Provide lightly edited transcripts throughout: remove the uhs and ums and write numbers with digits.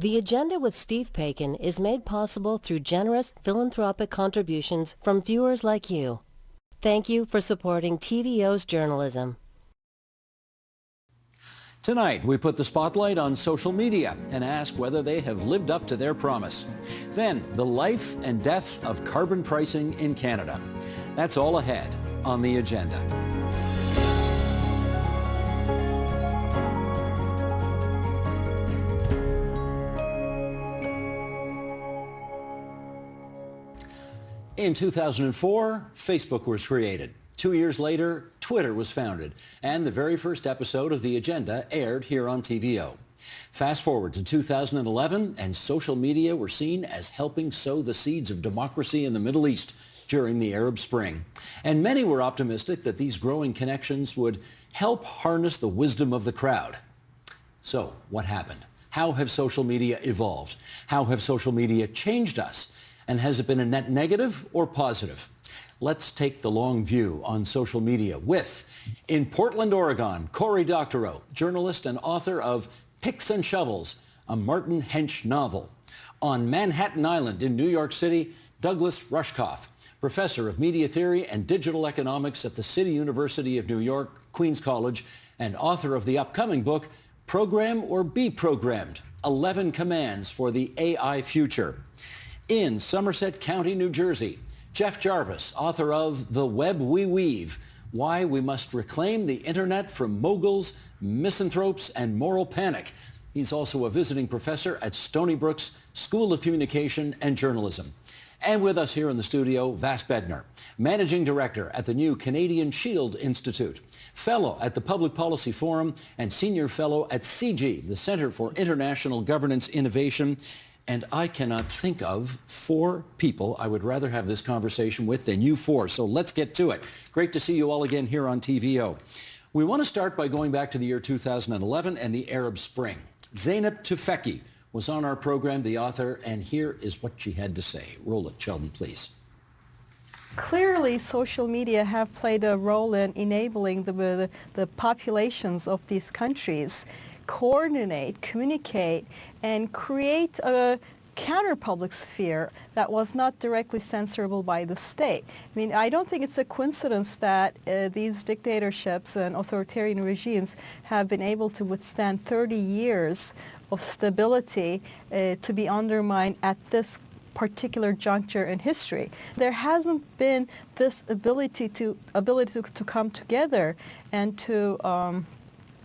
The Agenda with Steve Paikin is made possible through generous philanthropic contributions from viewers like you. Thank you for supporting TVO's journalism. Tonight, we put the spotlight on social media and ask whether they have lived up to their promise. Then, the life and death of carbon pricing in Canada. That's all ahead on The Agenda. In 2004, Facebook was created. 2 years later, Twitter was founded, and the very first episode of The Agenda aired here on TVO. Fast forward to 2011, and social media were seen as helping sow the seeds of democracy in the Middle East during the Arab Spring. And many were optimistic that these growing connections would help harness the wisdom of the crowd. So, what happened? How have social media evolved? How have social media changed us? And has it been a net negative or positive? Let's take the long view on social media with, in Portland, Oregon, Cory Doctorow, journalist and author of Picks and Shovels, a Martin Hench novel. On Manhattan Island in New York City, Douglas Rushkoff, professor of media theory and digital economics at the City University of New York, Queens College, and author of the upcoming book, Program or Be Programmed, 11 Commands for the AI Future. In Somerset County, New Jersey, Jeff Jarvis, author of The Web We Weave, Why We Must Reclaim the Internet from Moguls, Misanthropes, and Moral Panic. He's also a visiting professor at Stony Brook's School of Communication and Journalism. And with us here in the studio, Vas Bednar, Managing Director at the new Canadian Shield Institute, Fellow at the Public Policy Forum, and Senior Fellow at CIGI, the Center for International Governance Innovation. And I cannot think of 4 people I would rather have this conversation with than you 4. So let's get to it. Great to see you all again here on TVO. We want to start by going back to the year 2011 and the Arab Spring. Zeynep Tufekci was on our program, the author, and here is what she had to say. Roll it, Sheldon, please. Clearly, social media have played a role in enabling the populations of these countries coordinate, communicate, and create a counter-public sphere that was not directly censorable by the state. I mean, I don't think it's a coincidence that these dictatorships and authoritarian regimes have been able to withstand 30 years of stability to be undermined at this particular juncture in history. There hasn't been this ability to come together and to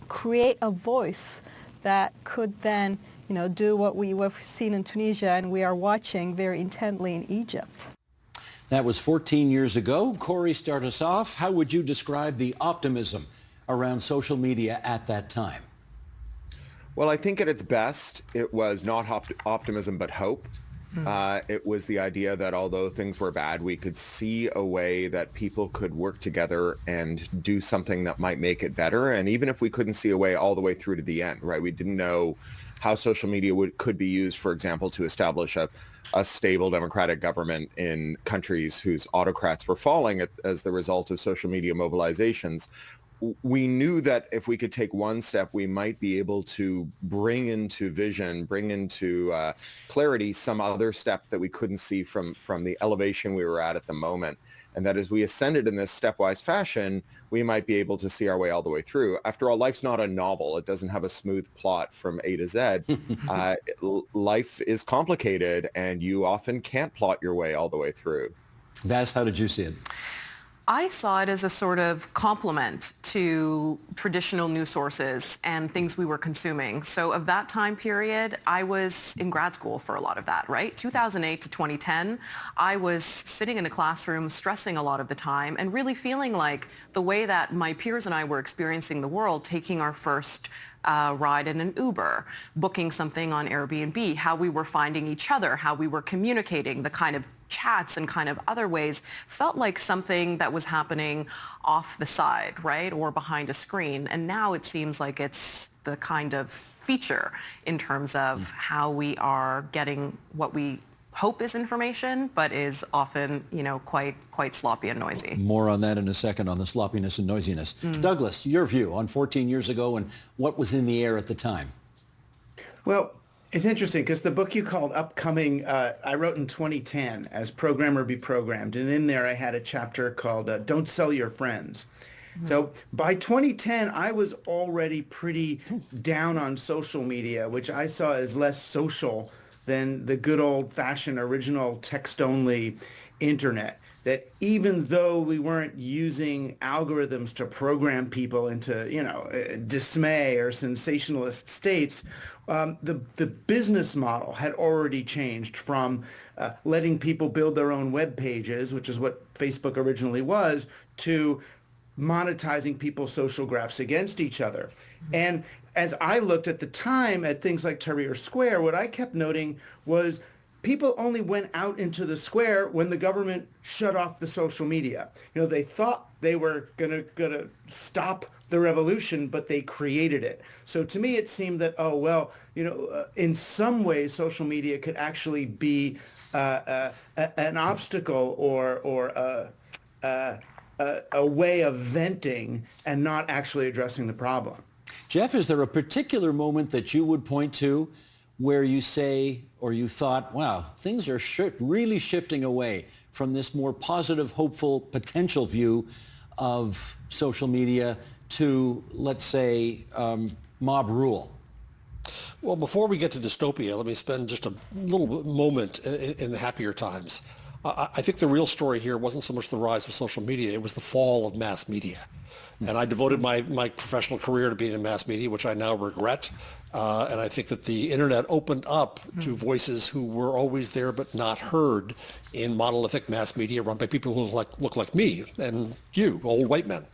create a voice that could then, do what we've seen in Tunisia and we are watching very intently in Egypt. That was 14 years ago. Cory, start us off. How would you describe the optimism around social media at that time? Well, I think at its best, it was not optimism, but hope. It was the idea that although things were bad, we could see a way that people could work together and do something that might make it better. And even if we couldn't see a way all the way through to the end, right? We didn't know how social media could be used, for example, to establish a stable democratic government in countries whose autocrats were falling as the result of social media mobilizations. We knew that if we could take one step, we might be able to bring into vision, bring into clarity some other step that we couldn't see from the elevation we were at the moment. And that as we ascended in this stepwise fashion, we might be able to see our way all the way through. After all, life's not a novel. It doesn't have a smooth plot from A to Z. Life is complicated, and you often can't plot your way all the way through. Vas, how did you see it? I saw it as a sort of complement to traditional news sources and things we were consuming. So of that time period, I was in grad school for a lot of that, right? 2008 to 2010, I was sitting in a classroom stressing a lot of the time and really feeling like the way that my peers and I were experiencing the world, taking our first ride in an Uber, booking something on Airbnb, how we were finding each other, how we were communicating, the kind of chats and kind of other ways felt like something that was happening off the side, right, or behind a screen. And now it seems like it's the kind of feature in terms of how we are getting what we hope is information, but is often, quite sloppy and noisy. More on that in a second, on the sloppiness and noisiness. Douglas, your view on 14 years ago and what was in the air at the time? Well, It's interesting because the book you called Upcoming, I wrote in 2010 as Programmer Be Programmed. And in there I had a chapter called Don't Sell Your Friends. So by 2010, I was already pretty down on social media, which I saw as less social than the good old-fashioned original text-only internet. That even though we weren't using algorithms to program people into, dismay or sensationalist states, the business model had already changed from letting people build their own web pages, which is what Facebook originally was, to monetizing people's social graphs against each other. And as I looked at the time at things like Tahrir Square, what I kept noting was people only went out into the square when the government shut off the social media. They thought they were gonna stop the revolution, but they created it. So to me, it seemed that, in some ways, social media could actually be an obstacle or a way of venting and not actually addressing the problem. Jeff, is there a particular moment that you would point to where you say or you thought, wow, things are really shifting away from this more positive, hopeful, potential view of social media to, let's say, mob rule? Well, before we get to dystopia, let me spend just a little moment in the happier times. I think the real story here wasn't so much the rise of social media, it was the fall of mass media. And I devoted my professional career to being in mass media, which I now regret. And I think that the internet opened up to voices who were always there but not heard in monolithic mass media run by people who look like me and you, old white men.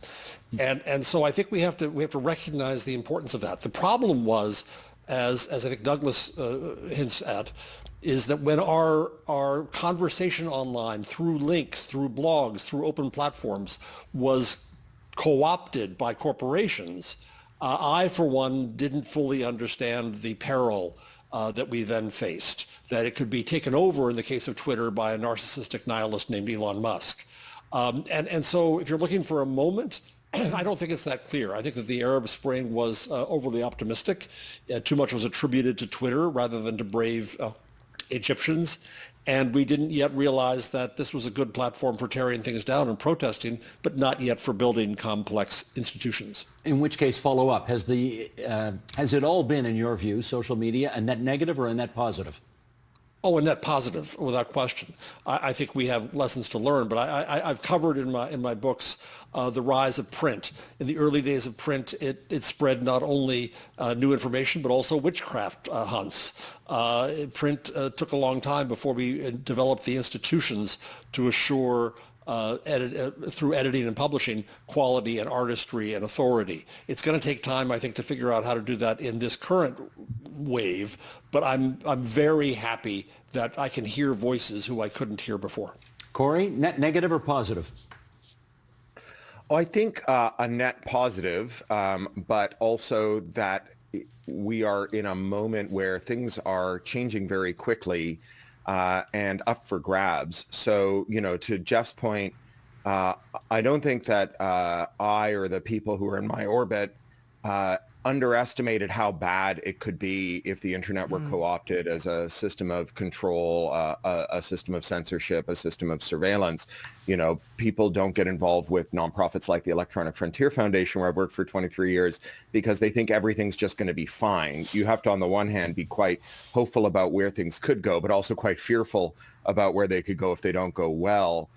And so I think we have to recognize the importance of that. The problem was, as I think Douglas hints at, is that when our conversation online through links, through blogs, through open platforms was co-opted by corporations, I, for one, didn't fully understand the peril that we then faced, that it could be taken over in the case of Twitter by a narcissistic nihilist named Elon Musk. And so if you're looking for a moment, I don't think it's that clear. I think that the Arab Spring was overly optimistic. Too much was attributed to Twitter rather than to brave Egyptians. And we didn't yet realize that this was a good platform for tearing things down and protesting, but not yet for building complex institutions. In which case, follow up. Has it all been, in your view, social media, a net negative or a net positive? Oh, a net positive, without question. I think we have lessons to learn, but I've covered in my books the rise of print. In the early days of print, it spread not only new information, but also witchcraft hunts. Print took a long time before we developed the institutions to assure through editing and publishing, quality and artistry and authority. It's going to take time, I think, to figure out how to do that in this current wave, but I'm very happy that I can hear voices who I couldn't hear before. Corey, net negative or positive? Oh, I think a net positive, but also that we are in a moment where things are changing very quickly and up for grabs. So, to Jeff's point, I don't think that I or the people who are in my orbit underestimated how bad it could be if the internet were co-opted as a system of control, a system of censorship, a system of surveillance. People don't get involved with nonprofits like the Electronic Frontier Foundation, where I've worked for 23 years, because they think everything's just going to be fine. You have to, on the one hand, be quite hopeful about where things could go, but also quite fearful about where they could go if they don't go well.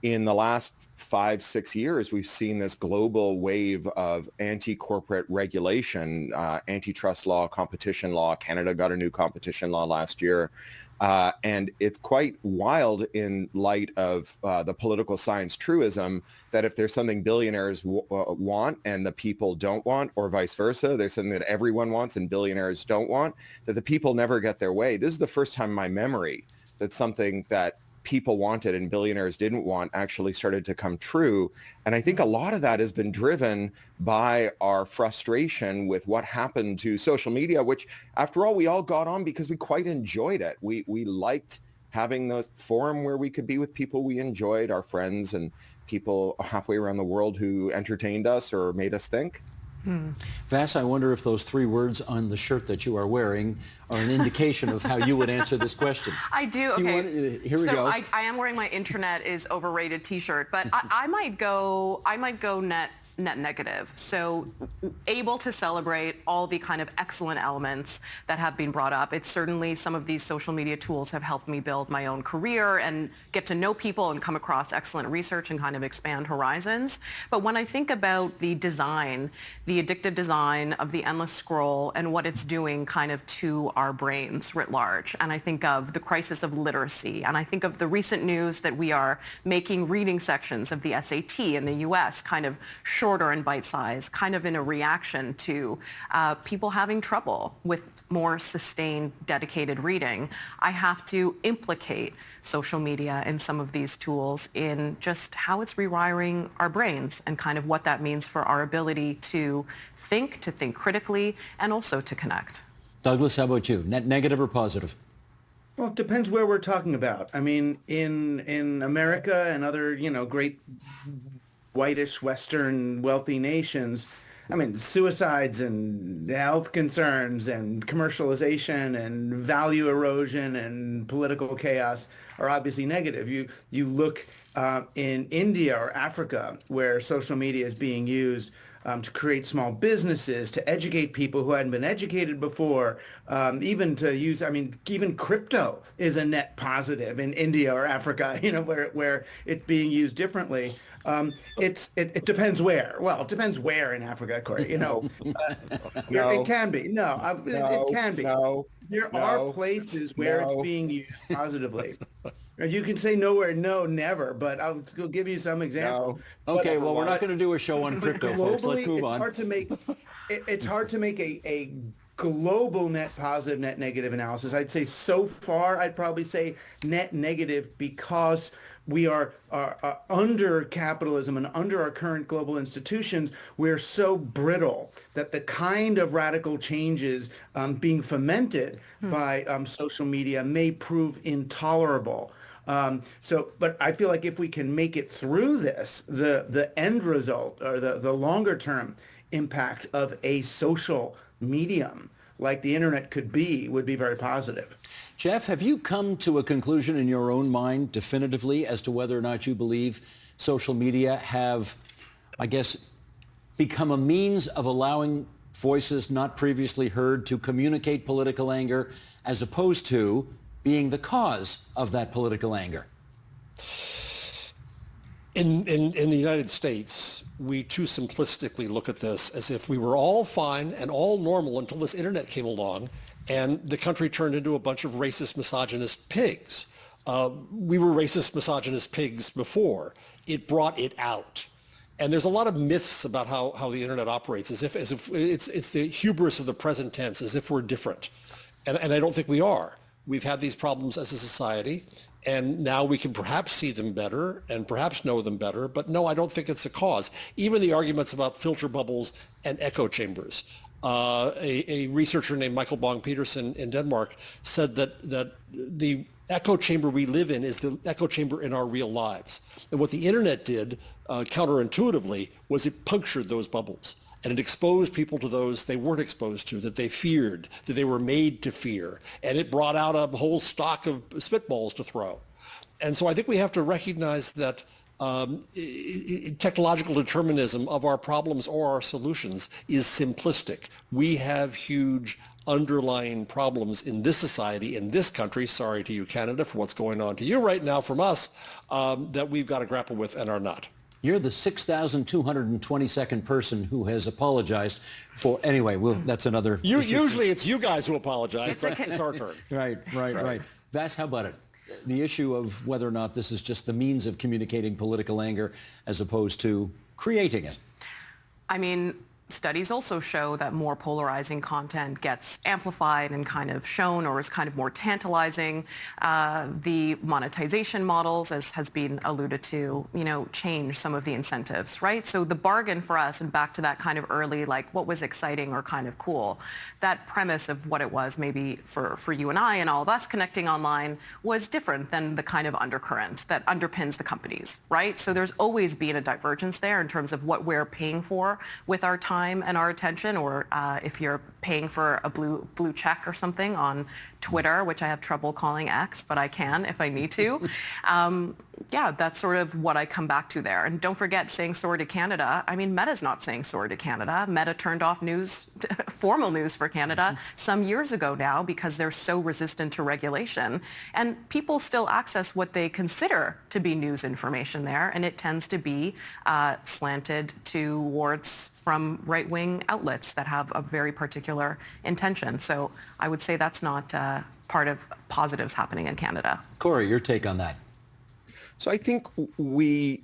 In the last 5-6 years, we've seen this global wave of anti-corporate regulation, antitrust law, competition law. Canada got a new competition law last year. And it's quite wild in light of the political science truism that if there's something billionaires want and the people don't want, or vice versa, there's something that everyone wants and billionaires don't want, that the people never get their way. This is the first time in my memory that something that people wanted and billionaires didn't want actually started to come true. And I think a lot of that has been driven by our frustration with what happened to social media, which after all, we all got on because we quite enjoyed it. We liked having the forum where we could be with people we enjoyed, our friends and people halfway around the world who entertained us or made us think. Vass, I wonder if those 3 words on the shirt that you are wearing are an indication of how you would answer this question. I do. Okay. Here we go. I am wearing my internet is overrated T-shirt, but I might go net negative. So able to celebrate all the kind of excellent elements that have been brought up. It's certainly some of these social media tools have helped me build my own career and get to know people and come across excellent research and kind of expand horizons. But when I think about the design, the addictive design of the endless scroll and what it's doing kind of to our brains writ large, and I think of the crisis of literacy, and I think of the recent news that we are making reading sections of the SAT in the US kind of shorter and bite-sized, kind of in a reaction to people having trouble with more sustained, dedicated reading. I have to implicate social media and some of these tools in just how it's rewiring our brains and kind of what that means for our ability to think critically, and also to connect. Douglas, how about you? Net negative or positive? Well, it depends where we're talking about. I mean, in America and other, great whitish Western wealthy nations, I mean, suicides and health concerns and commercialization and value erosion and political chaos are obviously negative. You look in India or Africa, where social media is being used to create small businesses, to educate people who hadn't been educated before, even to use, even crypto is a net positive in India or Africa, where it's being used differently. It depends where. Well, it depends where in Africa, Corey. No. It can be. It can be. There are places where it's being used positively. You can say nowhere, no, never, but I'll give you some examples. No. Okay, well, we're not going to do a show on crypto, folks. Let's move on. It's hard to make a global net positive, net negative analysis. I'd say so far, I'd probably say net negative, because we are under capitalism and under our current global institutions. We're so brittle that the kind of radical changes being fomented by social media may prove intolerable. But I feel like if we can make it through this, the end result, or the longer term impact of a social medium like the internet would be very positive. Jeff, have you come to a conclusion in your own mind definitively as to whether or not you believe social media have, I guess, become a means of allowing voices not previously heard to communicate political anger, as opposed to being the cause of that political anger? In the United States, we too simplistically look at this as if we were all fine and all normal until this internet came along and the country turned into a bunch of racist, misogynist pigs. We were racist, misogynist pigs before. It brought it out. And there's a lot of myths about how the internet operates, as if it's the hubris of the present tense, as if we're different. And I don't think we are. We've had these problems as a society, and now we can perhaps see them better and perhaps know them better. But no, I don't think it's a cause. Even the arguments about filter bubbles and echo chambers. A researcher named Michael Bong-Petersen in Denmark said that the echo chamber we live in is the echo chamber in our real lives. And what the internet did, counterintuitively, was it punctured those bubbles. And it exposed people to those they weren't exposed to, that they feared, that they were made to fear. And it brought out a whole stock of spitballs to throw. And so I think we have to recognize that technological determinism of our problems or our solutions is simplistic. We have huge underlying problems in this society, in this country, sorry to you, Canada, for what's going on to you right now from us, that we've got to grapple with and are not. You're the 6,222nd person who has apologized for... Anyway, that's another... Usually it's you guys who apologize, but it's our turn. Right. Vass, how about it? The issue of whether or not this is just the means of communicating political anger as opposed to creating it. I mean, studies also show that more polarizing content gets amplified and kind of shown, or is kind of more tantalizing. The monetization models, as has been alluded to, change some of the incentives, right? So the bargain for us, and back to that kind of early, like what was exciting or kind of cool, that premise of what it was maybe for you and I and all of us connecting online was different than the kind of undercurrent that underpins the companies, right? So there's always been a divergence there in terms of what we're paying for with our time time and our attention, or if you're paying for a blue check or something on Twitter, which I have trouble calling X, but I can if I need to. Yeah, that's sort of what I come back to there. And don't forget saying sorry to Canada. I mean, Meta's not saying sorry to Canada. Meta turned off news, formal news for Canada some years ago now because they're so resistant to regulation. And people still access what they consider to be news information there, and it tends to be slanted towards from right-wing outlets that have a very particular intention. So I would say that's not part of positives happening in Canada. Corey, your take on that? So I think we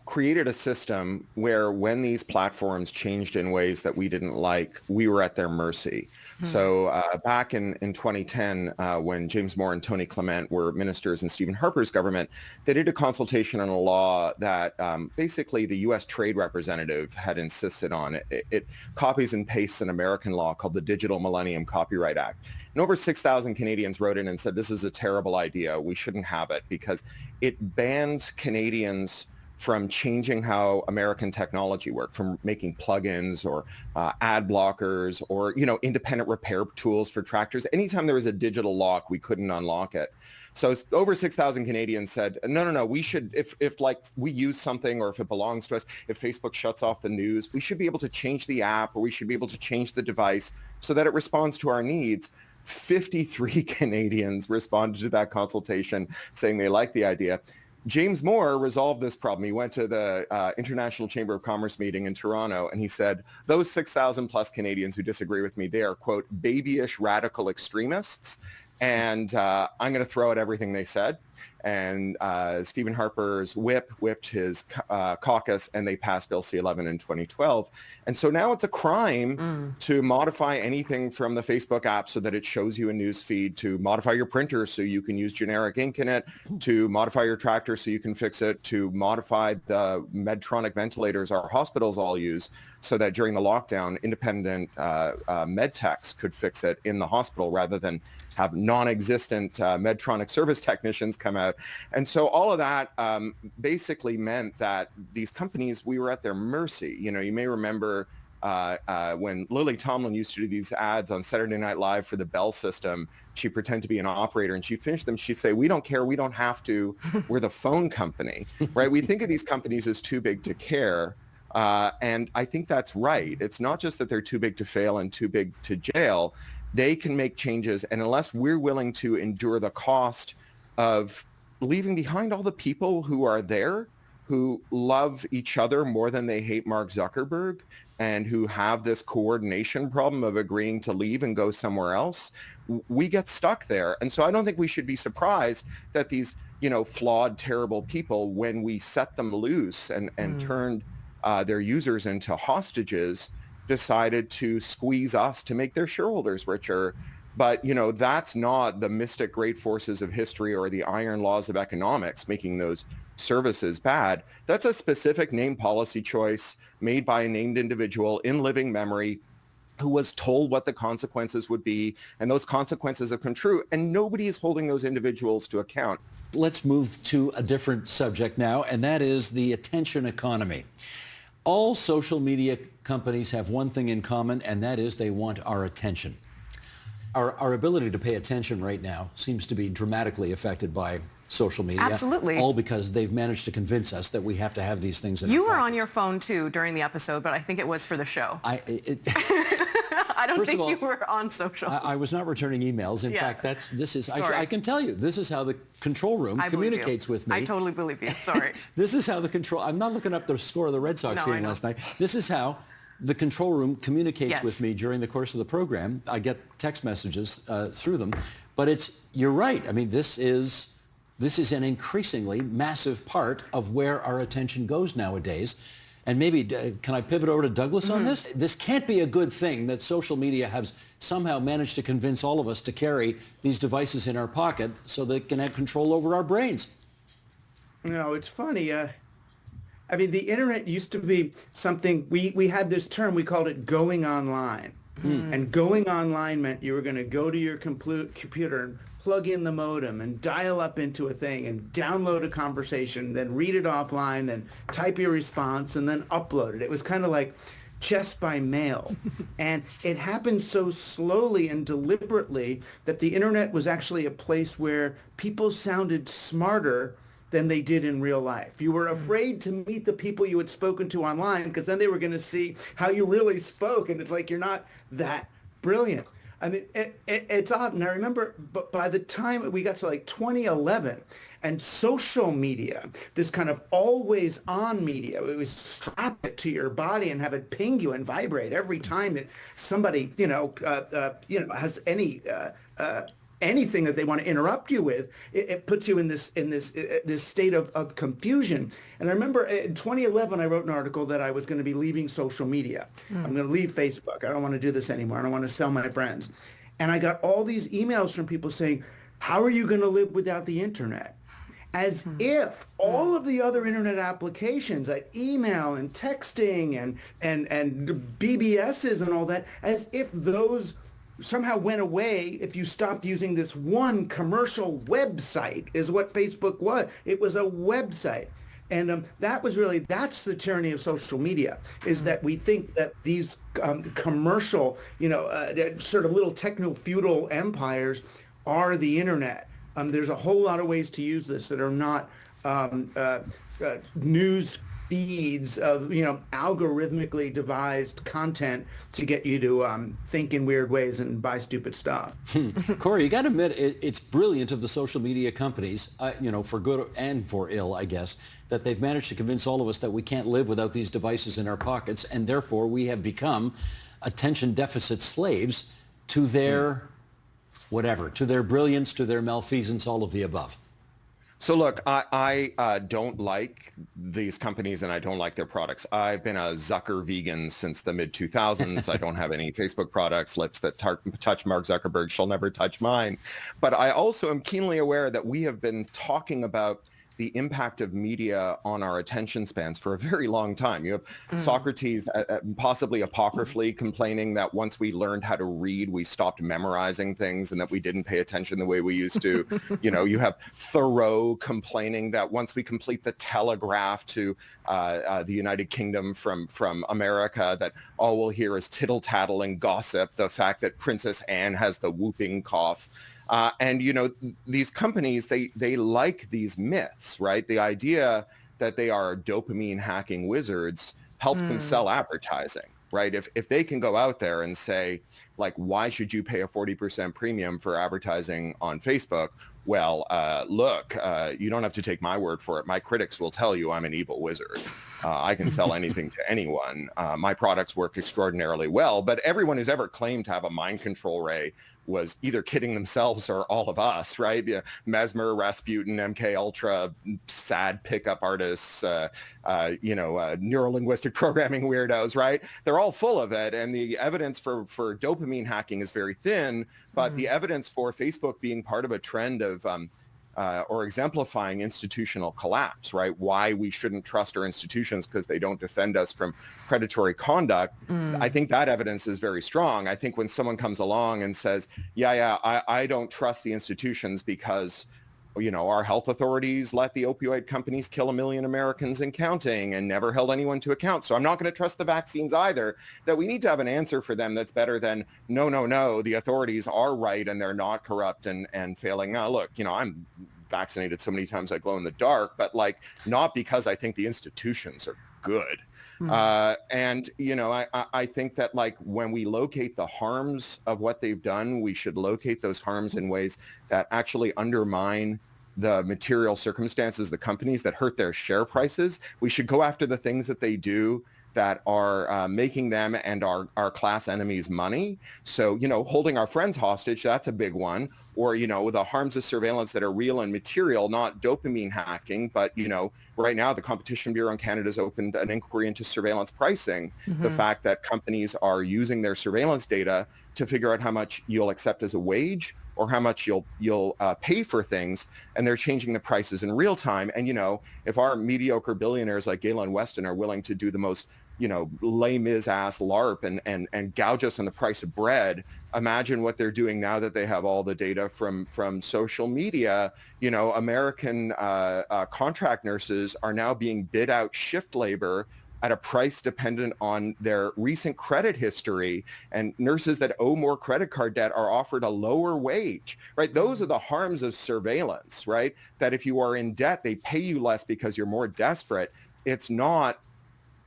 created a system where when these platforms changed in ways that we didn't like, we were at their mercy. So back in 2010, when James Moore and Tony Clement were ministers in Stephen Harper's government, they did a consultation on a law that basically the U.S. Trade Representative had insisted on. It copies and pastes an American law called the Digital Millennium Copyright Act. And over 6,000 Canadians wrote in and said, this is a terrible idea. We shouldn't have it because it bans Canadians from changing how American technology works, from making plugins or ad blockers or, independent repair tools for tractors. Anytime there was a digital lock, we couldn't unlock it. So over 6,000 Canadians said, no, we should, if like we use something or if it belongs to us, if Facebook shuts off the news, we should be able to change the app or we should be able to change the device so that it responds to our needs. 53 Canadians responded to that consultation saying they like the idea. James Moore resolved this problem. He went to the International Chamber of Commerce meeting in Toronto, and he said, those 6,000 plus Canadians who disagree with me, they are, quote, babyish radical extremists, and I'm going to throw out everything they said. And Stephen Harper's whipped his caucus, and they passed Bill C-11 in 2012. And so now it's a crime to modify anything from the Facebook app so that it shows you a news feed, to modify your printer so you can use generic ink in it, to modify your tractor so you can fix it, to modify the Medtronic ventilators our hospitals all use so that during the lockdown, independent med techs could fix it in the hospital rather than have non-existent Medtronic service technicians come out. And so all of that basically meant that these companies, we were at their mercy. You may remember when Lily Tomlin used to do these ads on Saturday Night Live for the Bell system, she'd pretend to be an operator and she'd finish them. She'd say, we don't care. We don't have to. We're the phone company, right? We think of these companies as too big to care. And I think that's right. It's not just that they're too big to fail and too big to jail. They can make changes. And unless we're willing to endure the cost of leaving behind all the people who are there, who love each other more than they hate Mark Zuckerberg, and who have this coordination problem of agreeing to leave and go somewhere else, we get stuck there. And so I don't think we should be surprised that these, flawed, terrible people, when we set them loose and turned their users into hostages, decided to squeeze us to make their shareholders richer. But, that's not the mystic great forces of history or the iron laws of economics making those services bad. That's a specific named policy choice made by a named individual in living memory who was told what the consequences would be, and those consequences have come true, and nobody is holding those individuals to account. Let's move to a different subject now, and that is the attention economy. All social media companies have one thing in common, and that is they want our attention. Our ability to pay attention right now seems to be dramatically affected by social media. Absolutely. All because they've managed to convince us that we have to have these things in You our were on pockets. your phone too during the episode, but I think it was for the show. I don't First think of all, you were on socials. I was not returning emails. In fact, I can tell you, this is how the control room communicates with me. I totally believe you. Sorry. This is how I'm not looking up the score of the Red Sox game last night. This is how the control room communicates with me during the course of the program. I get text messages through them. But you're right. I mean, this is an increasingly massive part of where our attention goes nowadays. And maybe, can I pivot over to Douglas on this? This can't be a good thing that social media has somehow managed to convince all of us to carry these devices in our pocket so they can have control over our brains. It's funny. The internet used to be something, we had this term, we called it going online. And going online meant you were going to go to your computer and plug in the modem and dial up into a thing and download a conversation, then read it offline, then type your response and then upload it. It was kind of like chess by mail. And it happened so slowly and deliberately that the internet was actually a place where people sounded smarter than they did in real life. You were afraid to meet the people you had spoken to online because then they were going to see how you really spoke. And it's like, you're not that brilliant. I mean, it's odd. And I remember, but by the time we got to like 2011 and social media, this kind of always on media, it was strap it to your body and have it ping you and vibrate every time that somebody, has anything that they want to interrupt you with, it puts you in this state of confusion. And I remember in 2011, I wrote an article that I was going to be leaving social media. I'm going to leave Facebook. I don't want to do this anymore. I don't want to sell my friends. And I got all these emails from people saying, how are you going to live without the internet? As if all of the other internet applications like email and texting and BBSs and all that, as if those somehow went away if you stopped using this one commercial website, is what Facebook was. It was a website. And that's the tyranny of social media, is that we think that these commercial, sort of little techno-feudal empires are the internet. There's a whole lot of ways to use this that are not news feeds of, algorithmically devised content to get you to think in weird ways and buy stupid stuff. Corey, you got to admit, it's brilliant of the social media companies, for good and for ill, I guess, that they've managed to convince all of us that we can't live without these devices in our pockets, and therefore we have become attention deficit slaves to their to their brilliance, to their malfeasance, all of the above. So look, I don't like these companies and I don't like their products. I've been a Zucker vegan since the mid-2000s. I don't have any Facebook products. Lips that touch Mark Zuckerberg shall never touch mine. But I also am keenly aware that we have been talking about the impact of media on our attention spans for a very long time. You have Socrates possibly apocryphally complaining that once we learned how to read, we stopped memorizing things and that we didn't pay attention the way we used to. You have Thoreau complaining that once we complete the telegraph to the United Kingdom from America, that all we'll hear is tittle-tattle and gossip, the fact that Princess Anne has the whooping cough. And these companies, they like these myths, right? The idea that they are dopamine hacking wizards helps them sell advertising, right? If they can go out there and say, like, why should you pay a 40% premium for advertising on Facebook? Well, look, you don't have to take my word for it. My critics will tell you I'm an evil wizard. I can sell anything to anyone. My products work extraordinarily well, but everyone who's ever claimed to have a mind control ray was either kidding themselves or all of us, right? Yeah, Mesmer, Rasputin, MK Ultra, sad pickup artists, neuro-linguistic programming weirdos, right? They're all full of it. And the evidence for dopamine hacking is very thin, but the evidence for Facebook being part of a trend of or exemplifying institutional collapse, right? Why we shouldn't trust our institutions because they don't defend us from predatory conduct. I think that evidence is very strong. I think when someone comes along and says, I don't trust the institutions because, our health authorities let the opioid companies kill 1 million Americans and counting and never held anyone to account. So I'm not going to trust the vaccines either, that we need to have an answer for them that's better than, no, the authorities are right and they're not corrupt and failing. Now, look, I'm vaccinated so many times I glow in the dark, but not because I think the institutions are good. I think that when we locate the harms of what they've done, we should locate those harms in ways that actually undermine the material circumstances, the companies that hurt their share prices. We should go after the things that they do that are making them and our class enemies money. So, holding our friends hostage, that's a big one. Or, the harms of surveillance that are real and material, not dopamine hacking. But, right now the Competition Bureau in Canada has opened an inquiry into surveillance pricing. The fact that companies are using their surveillance data to figure out how much you'll accept as a wage or how much you'll pay for things, and they're changing the prices in real time. And, if our mediocre billionaires like Galen Weston are willing to do the most, Les Mis ass LARP and gouge us on the price of bread, imagine what they're doing now that they have all the data from social media. American contract nurses are now being bid out shift labor at a price dependent on their recent credit history, and nurses that owe more credit card debt are offered a lower wage, right? Those are the harms of surveillance, right? That if you are in debt, they pay you less because you're more desperate. It's not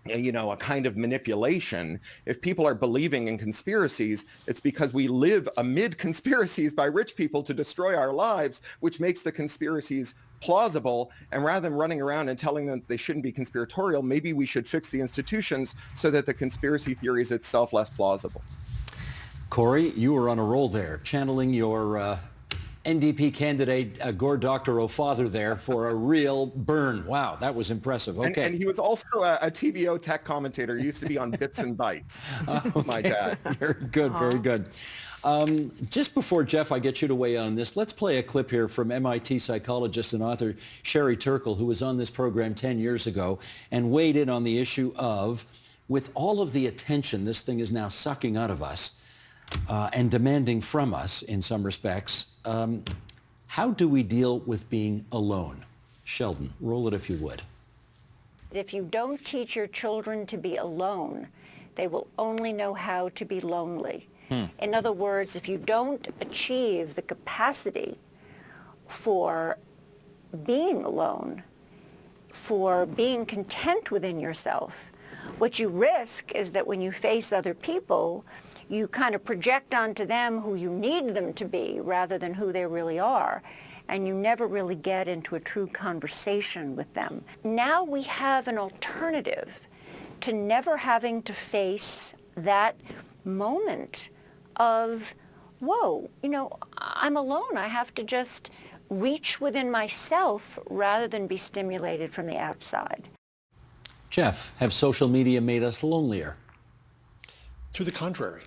a kind of manipulation. If people are believing in conspiracies, it's because we live amid conspiracies by rich people to destroy our lives, which makes the conspiracies plausible. And rather than running around and telling them they shouldn't be conspiratorial, maybe we should fix the institutions so that the conspiracy theory is itself less plausible. Corey, you were on a roll there, channeling your NDP candidate, Gore Doctorow father there for a real burn. Wow, that was impressive. Okay. And he was also a TVO tech commentator. He used to be on Bits and Bytes. Okay. My dad. Very good, very good. Just before, Jeff, I get you to weigh in on this, let's play a clip here from MIT psychologist and author Sherry Turkle, who was on this program 10 years ago and weighed in on the issue of, with all of the attention this thing is now sucking out of us, and demanding from us in some respects, how do we deal with being alone? Sheldon, roll it if you would. If you don't teach your children to be alone, they will only know how to be lonely. In other words, if you don't achieve the capacity for being alone, for being content within yourself, what you risk is that when you face other people, you kind of project onto them who you need them to be rather than who they really are. And you never really get into a true conversation with them. Now we have an alternative to never having to face that moment of, whoa, I'm alone. I have to just reach within myself rather than be stimulated from the outside. Jeff, have social media made us lonelier? To the contrary.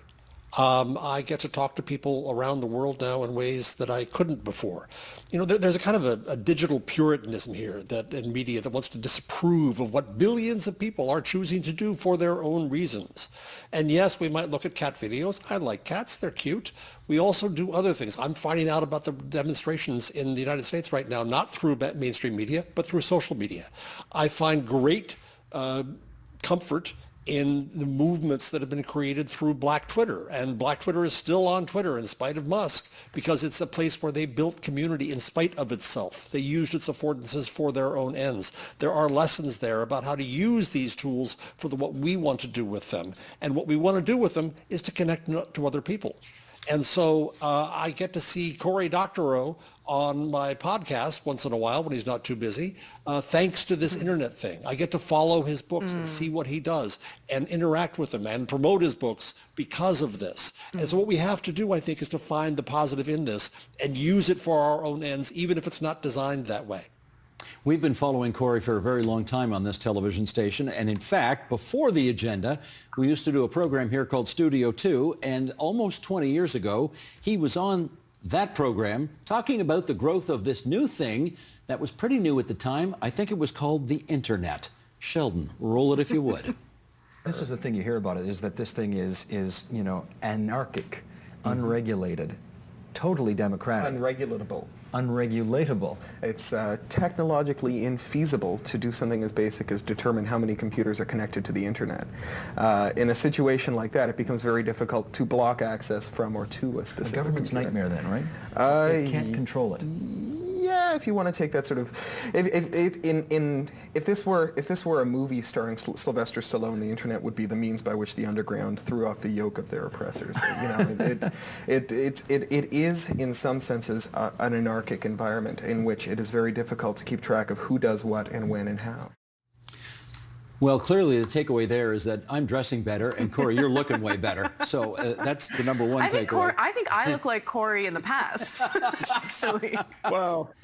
I get to talk to people around the world now in ways that I couldn't before. There's a kind of a digital puritanism here that in media that wants to disapprove of what billions of people are choosing to do for their own reasons. And yes, we might look at cat videos. I like cats. They're cute. We also do other things. I'm finding out about the demonstrations in the United States right now, not through mainstream media, but through social media. I find great comfort in the movements that have been created through Black Twitter. And Black Twitter is still on Twitter in spite of Musk, because it's a place where they built community in spite of itself. They used its affordances for their own ends. There are lessons there about how to use these tools for what we want to do with them. And what we want to do with them is to connect to other people. And so I get to see Cory Doctorow on my podcast once in a while when he's not too busy, thanks to this internet thing. I get to follow his books and see what he does and interact with him and promote his books because of this. And so what we have to do, I think, is to find the positive in this and use it for our own ends, even if it's not designed that way. We've been following Corey for a very long time on this television station, and in fact, before the agenda, we used to do a program here called Studio 2, and almost 20 years ago, he was on that program talking about the growth of this new thing that was pretty new at the time. I think it was called the Internet. Sheldon, roll it if you would. This is the thing you hear about it, is that this thing is anarchic, unregulated, totally democratic. Unregulatable. It's technologically infeasible to do something as basic as determine how many computers are connected to the internet. In a situation like that, it becomes very difficult to block access from or to a specific government's computer. nightmare then, right? They can't control it. Yeah, if you want to take that sort of, if this were a movie starring Sylvester Stallone, the internet would be the means by which the underground threw off the yoke of their oppressors. It is in some senses an anarchic environment in which it is very difficult to keep track of who does what and when and how. Well, clearly the takeaway there is that I'm dressing better, and Corey, you're looking way better. So that's the number one takeaway. I think I look like Corey in the past, actually. Well,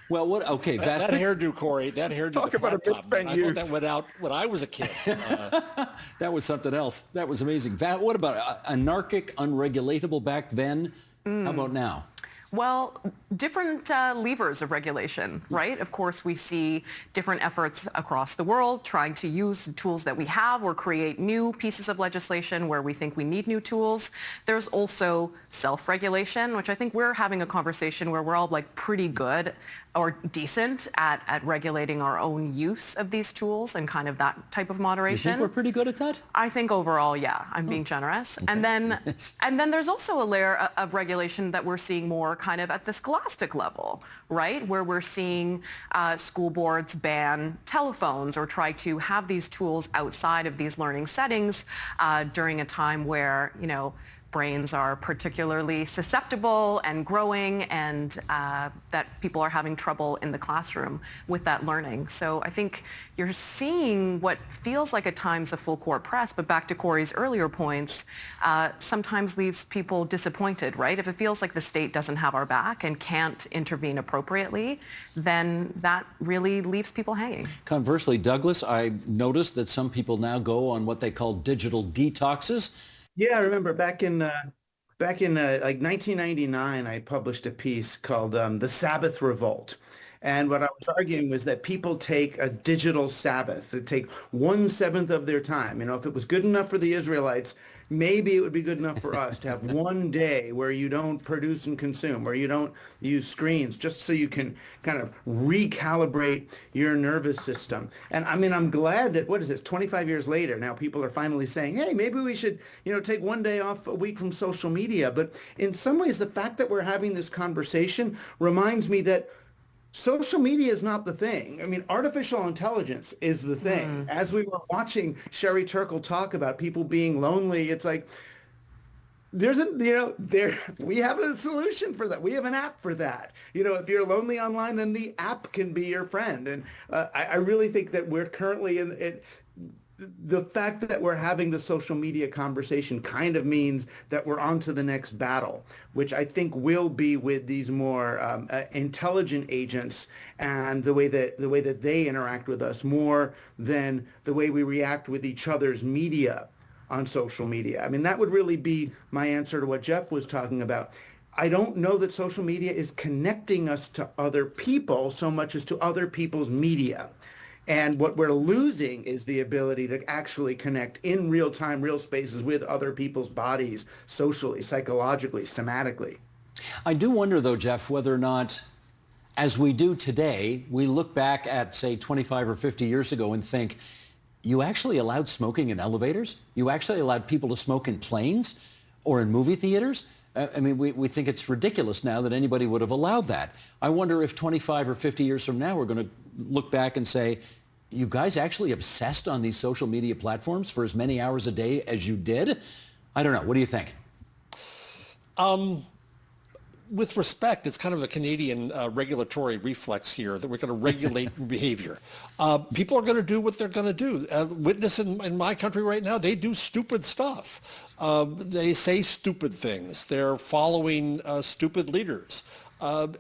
what? Okay, that hairdo, Corey. That hairdo. Talk about a misspent youth. I thought that went out when I was a kid. That was something else. That was amazing. What about anarchic, unregulatable back then? How about now? Well, different levers of regulation, right? Of course, we see different efforts across the world trying to use the tools that we have or create new pieces of legislation where we think we need new tools. There's also self-regulation, which I think we're having a conversation where we're all pretty good or decent at regulating our own use of these tools and kind of that type of moderation. You think we're pretty good at that? I think overall, yeah, I'm being generous. Okay. And then there's also a layer of regulation that we're seeing more kind of at the scholastic level, right? Where we're seeing school boards ban telephones or try to have these tools outside of these learning settings during a time where, brains are particularly susceptible and growing, and that people are having trouble in the classroom with that learning. So I think you're seeing what feels like at times a full court press, but back to Corey's earlier points, sometimes leaves people disappointed, right? If it feels like the state doesn't have our back and can't intervene appropriately, then that really leaves people hanging. Conversely, Douglas, I noticed that some people now go on what they call digital detoxes. Yeah, I remember back in like 1999, I published a piece called "The Sabbath Revolt." And what I was arguing was that people take a digital Sabbath, they take 1/7 of their time. If it was good enough for the Israelites, maybe it would be good enough for us to have one day where you don't produce and consume, where you don't use screens, just so you can kind of recalibrate your nervous system. And I'm glad that, 25 years later, now people are finally saying, hey, maybe we should, take one day off a week from social media. But in some ways, the fact that we're having this conversation reminds me that social media is not the thing. Artificial intelligence is the thing. As we were watching Sherry Turkle talk about people being lonely, it's like, we have a solution for that. We have an app for that. If you're lonely online, then the app can be your friend. And I really think that we're currently the fact that we're having the social media conversation kind of means that we're on to the next battle, which I think will be with these more intelligent agents and the way that they interact with us more than the way we react with each other's media on social media. That would really be my answer to what Jeff was talking about. I don't know that social media is connecting us to other people so much as to other people's media. And what we're losing is the ability to actually connect in real time, real spaces with other people's bodies, socially, psychologically, somatically. I do wonder, though, Jeff, whether or not, as we do today, we look back at, say, 25 or 50 years ago and think, you actually allowed smoking in elevators? You actually allowed people to smoke in planes or in movie theaters? We think it's ridiculous now that anybody would have allowed that. I wonder if 25 or 50 years from now, we're going to look back and say, you guys actually obsessed on these social media platforms for as many hours a day as you did? I don't know. What do you think? With respect, it's kind of a Canadian regulatory reflex here that we're going to regulate behavior. People are going to do what they're going to do. Witness in my country right now, they do stupid stuff. They say stupid things. They're following stupid leaders.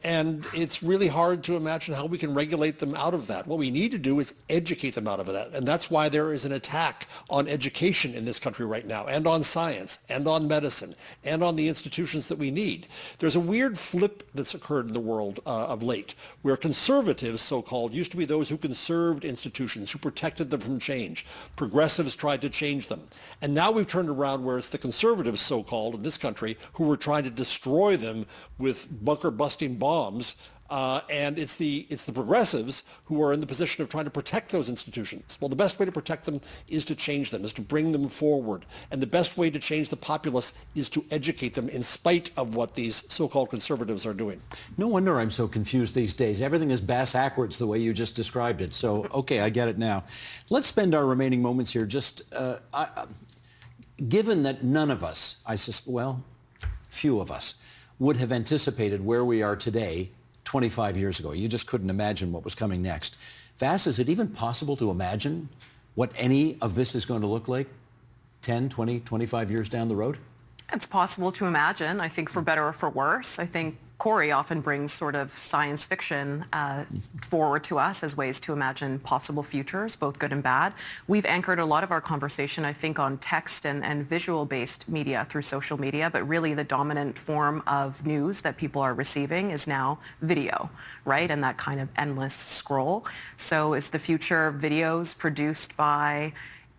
And it's really hard to imagine how we can regulate them out of that. What we need to do is educate them out of that. And that's why there is an attack on education in this country right now, and on science, and on medicine, and on the institutions that we need. There's a weird flip that's occurred in the world of late, where conservatives, so-called, used to be those who conserved institutions, who protected them from change. Progressives tried to change them. And now we've turned around where it's the conservatives, so-called, in this country, who were trying to destroy them with bunker-busting bombs, and it's the progressives who are in the position of trying to protect those institutions. Well, the best way to protect them is to change them, is to bring them forward. And the best way to change the populace is to educate them in spite of what these so-called conservatives are doing. No wonder I'm so confused these days. Everything is bass-ackwards the way you just described it. So, okay, I get it now. Let's spend our remaining moments here just, given that none of us, few of us, would have anticipated where we are today 25 years ago. You just couldn't imagine what was coming next. Vass, is it even possible to imagine what any of this is going to look like 10, 20, 25 years down the road? It's possible to imagine, I think, for better or for worse. I think Corey often brings sort of science fiction forward to us as ways to imagine possible futures, both good and bad. We've anchored a lot of our conversation, I think, on text and visual-based media through social media, but really the dominant form of news that people are receiving is now video, right? And that kind of endless scroll. So is the future videos produced by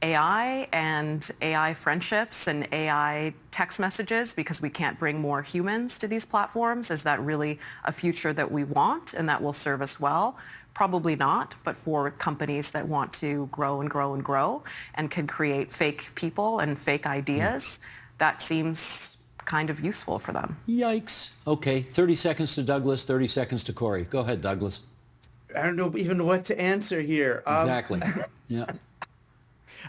AI and AI friendships and AI text messages because we can't bring more humans to these platforms? Is that really a future that we want and that will serve us well? Probably not, but for companies that want to grow and grow and grow and can create fake people and fake ideas, that seems kind of useful for them. Yikes. Okay, 30 seconds to Douglas, 30 seconds to Corey. Go ahead, Douglas. I don't know even what to answer here. Exactly. Yeah.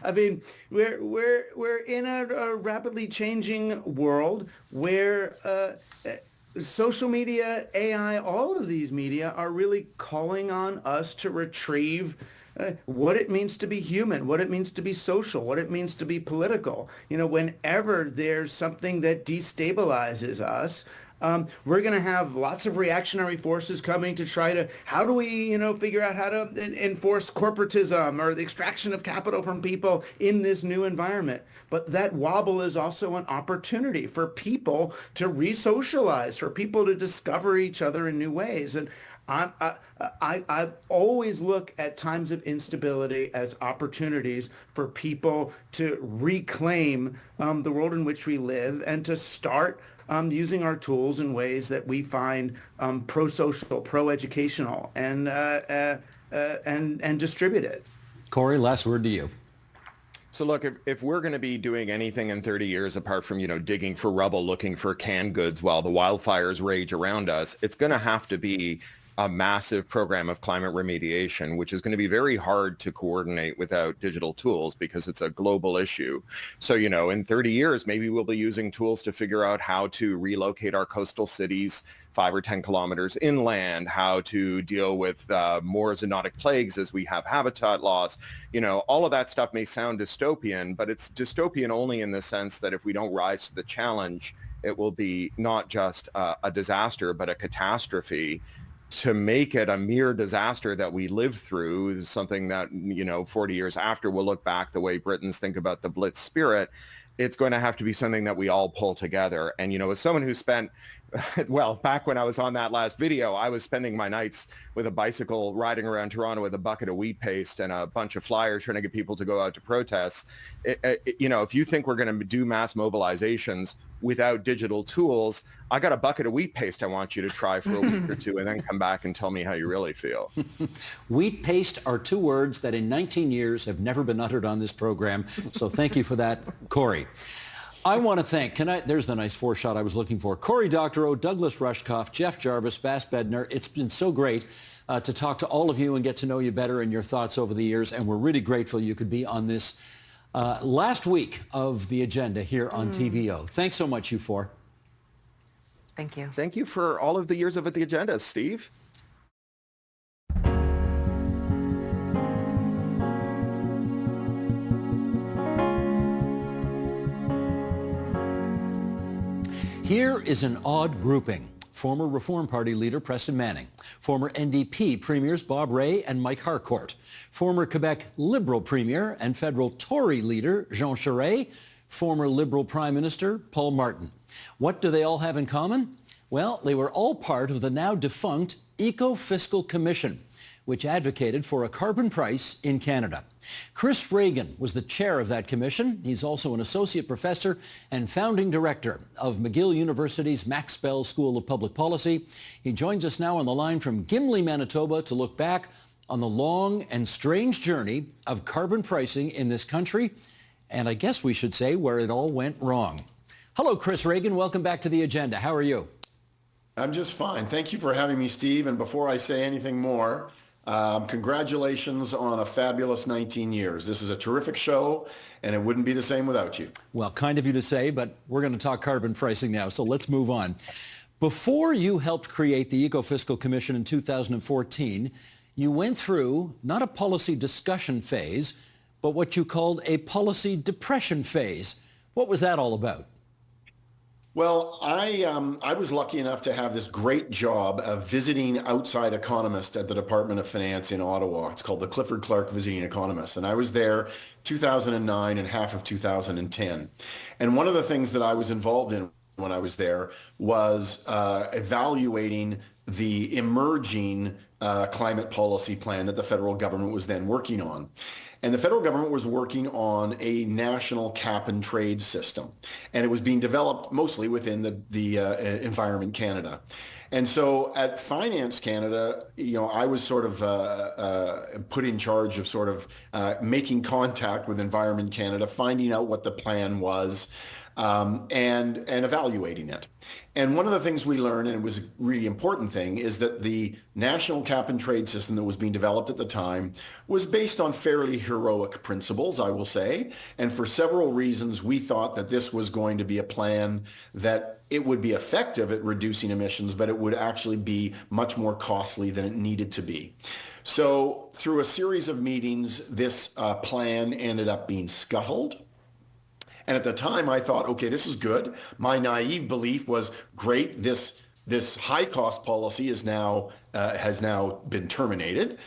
I mean, we're in a rapidly changing world where social media, AI, all of these media are really calling on us to retrieve what it means to be human, what it means to be social, what it means to be political. You know, whenever there's something that destabilizes us, we're going to have lots of reactionary forces coming to try to, how do we, figure out how to enforce corporatism or the extraction of capital from people in this new environment. But that wobble is also an opportunity for people to re-socialize, for people to discover each other in new ways. And I always look at times of instability as opportunities for people to reclaim the world in which we live and to start using our tools in ways that we find pro-social, pro-educational, and distribute it. Corey, last word to you. So look, if we're going to be doing anything in 30 years apart from, digging for rubble, looking for canned goods while the wildfires rage around us, it's going to have to be a massive program of climate remediation, which is going to be very hard to coordinate without digital tools because it's a global issue. So, in 30 years, maybe we'll be using tools to figure out how to relocate our coastal cities 5 or 10 kilometers inland, how to deal with more zoonotic plagues as we have habitat loss. All of that stuff may sound dystopian, but it's dystopian only in the sense that if we don't rise to the challenge, it will be not just a disaster, but a catastrophe. To make it a mere disaster that we live through is something that, 40 years after we'll look back the way Britons think about the Blitz spirit. It's going to have to be something that we all pull together. And, as someone who spent, back when I was on that last video, I was spending my nights with a bicycle riding around Toronto with a bucket of wheat paste and a bunch of flyers trying to get people to go out to protest. If you think we're going to do mass mobilizations without digital tools, I got a bucket of wheat paste I want you to try for a week or two and then come back and tell me how you really feel. Wheat paste are 2 words that in 19 years have never been uttered on this program. So thank you for that, Corey. I want to thank, there's the nice foreshot I was looking for. Cory Doctorow, Douglas Rushkoff, Jeff Jarvis, Vas Bednar. It's been so great to talk to all of you and get to know you better and your thoughts over the years. And we're really grateful you could be on this last week of the agenda here on TVO. Thanks so much, you four. Thank you. Thank you for all of the years of the agenda, Steve. Here is an odd grouping. Former Reform Party leader Preston Manning, former NDP premiers Bob Rae and Mike Harcourt, former Quebec Liberal premier and federal Tory leader Jean Charest, former Liberal Prime Minister Paul Martin. What do they all have in common? Well, they were all part of the now defunct Eco-Fiscal Commission, which advocated for a carbon price in Canada. Chris Reagan was the chair of that commission. He's also an associate professor and founding director of McGill University's Max Bell School of Public Policy. He joins us now on the line from Gimli, Manitoba, to look back on the long and strange journey of carbon pricing in this country, and I guess we should say where it all went wrong. Hello, Chris Reagan. Welcome back to the agenda. How are you? I'm just fine. Thank you for having me, Steve. And before I say anything more, congratulations on a fabulous 19 years. This is a terrific show, and it wouldn't be the same without you. Well, kind of you to say, but we're going to talk carbon pricing now, so let's move on. Before you helped create the Eco-Fiscal Commission in 2014, you went through not a policy discussion phase, but what you called a policy depression phase. What was that all about? Well, I was lucky enough to have this great job of visiting outside economist at the Department of Finance in Ottawa. It's called the Clifford Clark Visiting Economist. And I was there 2009 and half of 2010. And one of the things that I was involved in when I was there was evaluating the emerging climate policy plan that the federal government was then working on. And the federal government was working on a national cap and trade system. And it was being developed mostly within the Environment Canada. And so at Finance Canada, I was sort of put in charge of sort of making contact with Environment Canada, finding out what the plan was, and evaluating it. And one of the things we learned, and it was a really important thing, is that the national cap and trade system that was being developed at the time was based on fairly heroic principles, I will say. And for several reasons, we thought that this was going to be a plan that it would be effective at reducing emissions, but it would actually be much more costly than it needed to be. So through a series of meetings, this plan ended up being scuttled. And at the time, I thought, okay, this is good. My naive belief was, great, this high cost policy is now has now been terminated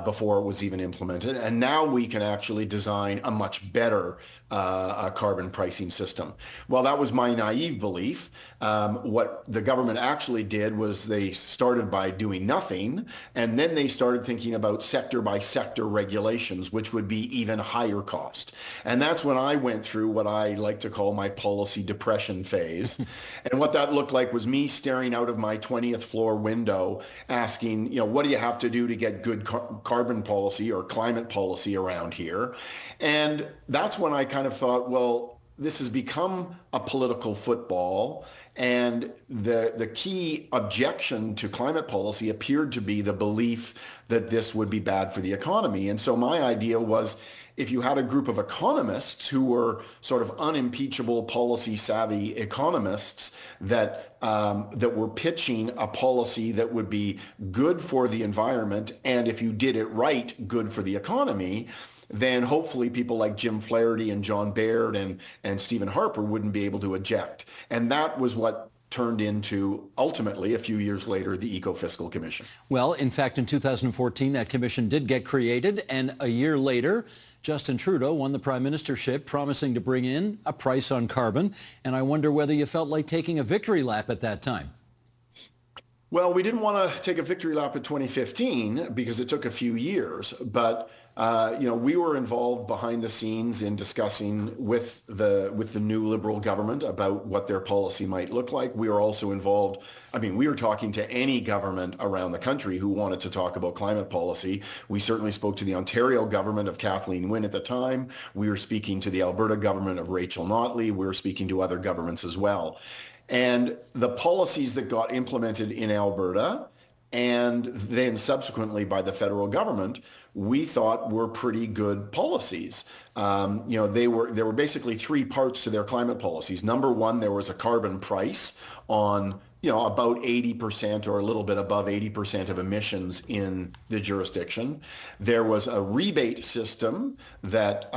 before it was even implemented, and now we can actually design a much better carbon pricing system. Well, that was my naive belief. What the government actually did was they started by doing nothing, and then they started thinking about sector by sector regulations, which would be even higher cost. And that's when I went through what I like to call my policy depression phase. And what that looked like was me staring out of my 20th floor window asking, what do you have to do to get good carbon policy or climate policy around here? And that's when I kind of thought, well, this has become a political football. And the key objection to climate policy appeared to be the belief that this would be bad for the economy. And so my idea was, if you had a group of economists who were sort of unimpeachable policy savvy economists that were pitching a policy that would be good for the environment, and if you did it right, good for the economy, then hopefully people like Jim Flaherty and John Baird and Stephen Harper wouldn't be able to object. And that was what turned into, ultimately, a few years later, the Eco-Fiscal Commission. Well, in fact, in 2014, that commission did get created, and a year later, Justin Trudeau won the prime ministership, promising to bring in a price on carbon. And I wonder whether you felt like taking a victory lap at that time. Well, we didn't want to take a victory lap at 2015 because it took a few years, but we were involved behind the scenes in discussing with the new Liberal government about what their policy might look like. We were also involved. We were talking to any government around the country who wanted to talk about climate policy. We certainly spoke to the Ontario government of Kathleen Wynne at the time. We were speaking to the Alberta government of Rachel Notley. We were speaking to other governments as well. And the policies that got implemented in Alberta and then subsequently by the federal government, we thought were pretty good policies. There were basically three parts to their climate policies. Number one, there was a carbon price on about 80% or a little bit above 80% of emissions in the jurisdiction. There was a rebate system that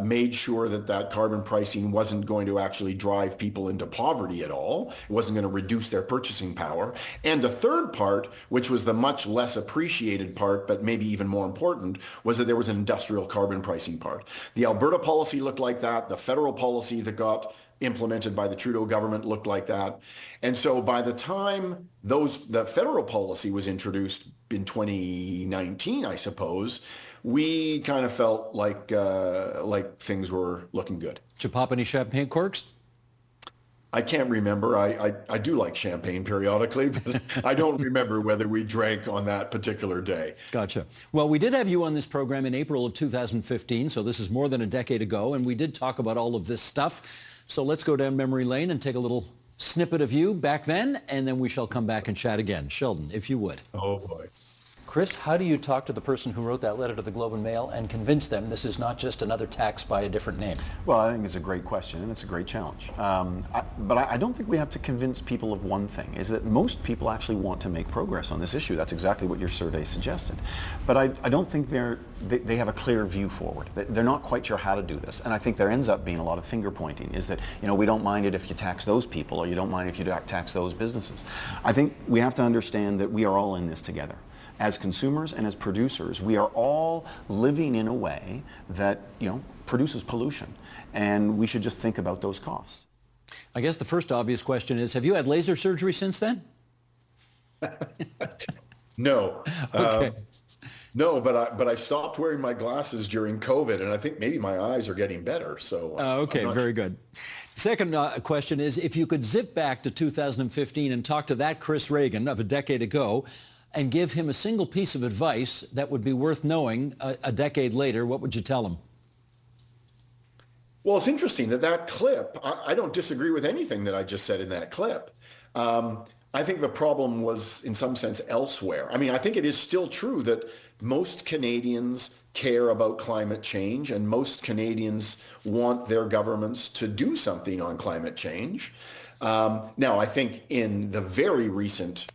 made sure that carbon pricing wasn't going to actually drive people into poverty at all. It wasn't going to reduce their purchasing power. And the third part, which was the much less appreciated part, but maybe even more important, was that there was an industrial carbon pricing part. The Alberta policy looked like that. The federal policy that got implemented by the Trudeau government looked like that. And so by the time the federal policy was introduced in 2019, I suppose, we kind of felt like things were looking good. Did you pop any champagne corks? I can't remember. I do like champagne periodically, but I don't remember whether we drank on that particular day. Gotcha. Well, we did have you on this program in April of 2015, so this is more than a decade ago, and we did talk about all of this stuff. So let's go down memory lane and take a little snippet of you back then, and then we shall come back and chat again. Sheldon, if you would. Oh, boy. Chris, how do you talk to the person who wrote that letter to the Globe and Mail and convince them this is not just another tax by a different name? Well, I think it's a great question and it's a great challenge. But I don't think we have to convince people of one thing, is that most people actually want to make progress on this issue. That's exactly what your survey suggested. But I don't think they have a clear view forward. They're not quite sure how to do this. And I think there ends up being a lot of finger pointing, is that, we don't mind it if you tax those people, or you don't mind if you tax those businesses. I think we have to understand that we are all in this together. As consumers and as producers, we are all living in a way that, produces pollution. And we should just think about those costs. I guess the first obvious question is, have you had laser surgery since then? No. Okay. No, but I stopped wearing my glasses during COVID, and I think maybe my eyes are getting better. So Okay, very good. Second question is, if you could zip back to 2015 and talk to that Chris Reagan of a decade ago and give him a single piece of advice that would be worth knowing a decade later, what would you tell him? Well, it's interesting that clip, I don't disagree with anything that I just said in that clip. I think the problem was in some sense elsewhere. I mean, I think it is still true that most Canadians care about climate change, and most Canadians want their governments to do something on climate change. Now, I think in the very recent